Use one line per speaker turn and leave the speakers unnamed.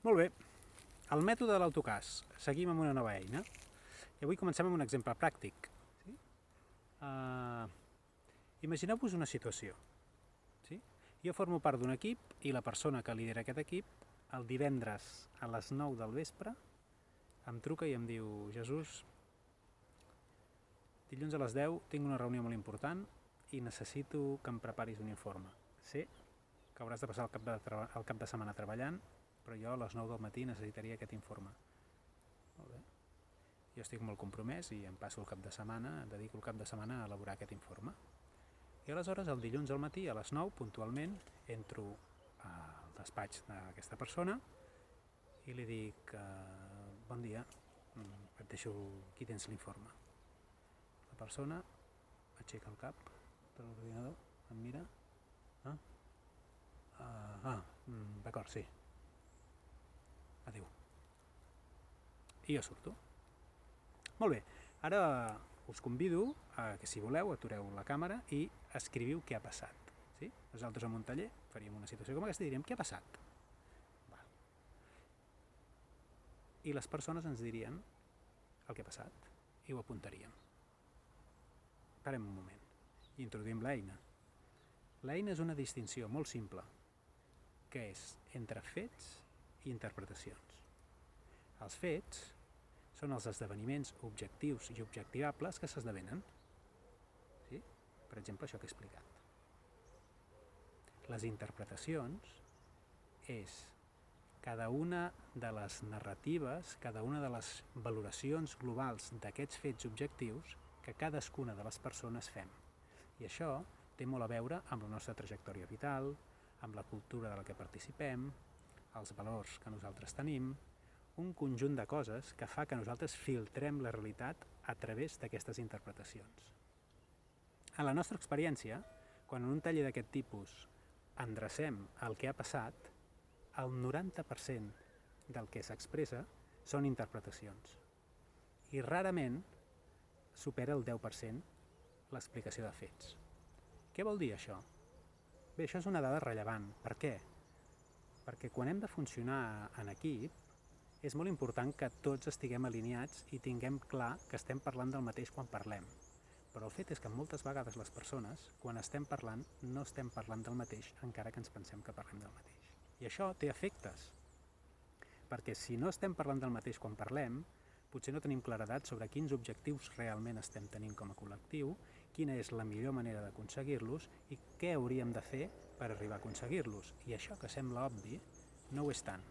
Molt bé, el mètode de l'autocàs. Seguim amb una nova eina. I avui comencem amb un exemple pràctic. Sí? Imagineu-vos una situació. Sí? Jo formo part d'un equip i la persona que lidera aquest equip el divendres a les 9 del vespre em truca i em diu: Jesús, dilluns a les 10 tinc una reunió molt important i necessito que em preparis un informe. Sé que hauràs de passar el cap de setmana treballant, però jo a les 9 del matí necessitaria aquest informe. Molt bé. Jo estic molt compromès i em passo el cap de setmana, dedico el cap de setmana a elaborar aquest informe. I aleshores el dilluns al matí a les 9 puntualment entro al despatx d'aquesta persona i li dic: bon dia, et deixo, aquí tens l'informe. La persona aixeca el cap de l'ordinador, em mira: d'acord, sí, adéu. I jo surto. Molt bé, ara us convido a que, si voleu, atureu la càmera i escriviu què ha passat. Sí? Nosaltres en un taller faríem una situació com aquesta i diríem: què ha passat? I les persones ens dirien el que ha passat i ho apuntaríem. Parem un moment i introduïm l'eina. L'eina és una distinció molt simple, que és entre fets i interpretacions. Els fets són els esdeveniments objectius i objectivables que s'esdevenen. Sí? Per exemple, això que he explicat. Les interpretacions és cada una de les narratives, cada una de les valoracions globals d'aquests fets objectius que cadascuna de les persones fem. I això té molt a veure amb la nostra trajectòria vital, amb la cultura de la que participem, els valors que nosaltres tenim, un conjunt de coses que fa que nosaltres filtrem la realitat a través d'aquestes interpretacions. En la nostra experiència, quan en un taller d'aquest tipus endrecem el que ha passat, el 90% del que s'expressa són interpretacions. I rarament supera el 10% l'explicació de fets. Què vol dir això? Bé, això és una dada rellevant. Per què? Perquè quan hem de funcionar en equip, és molt important que tots estiguem alineats i tinguem clar que estem parlant del mateix quan parlem. Però el fet és que moltes vegades les persones, quan estem parlant, no estem parlant del mateix, encara que ens pensem que parlem del mateix. I això té efectes, perquè si no estem parlant del mateix quan parlem, potser no tenim claredat sobre quins objectius realment estem tenint com a col·lectiu, quina és la millor manera d'aconseguir-los i què hauríem de fer per arribar a aconseguir-los. I això, que sembla obvi, no ho és tant.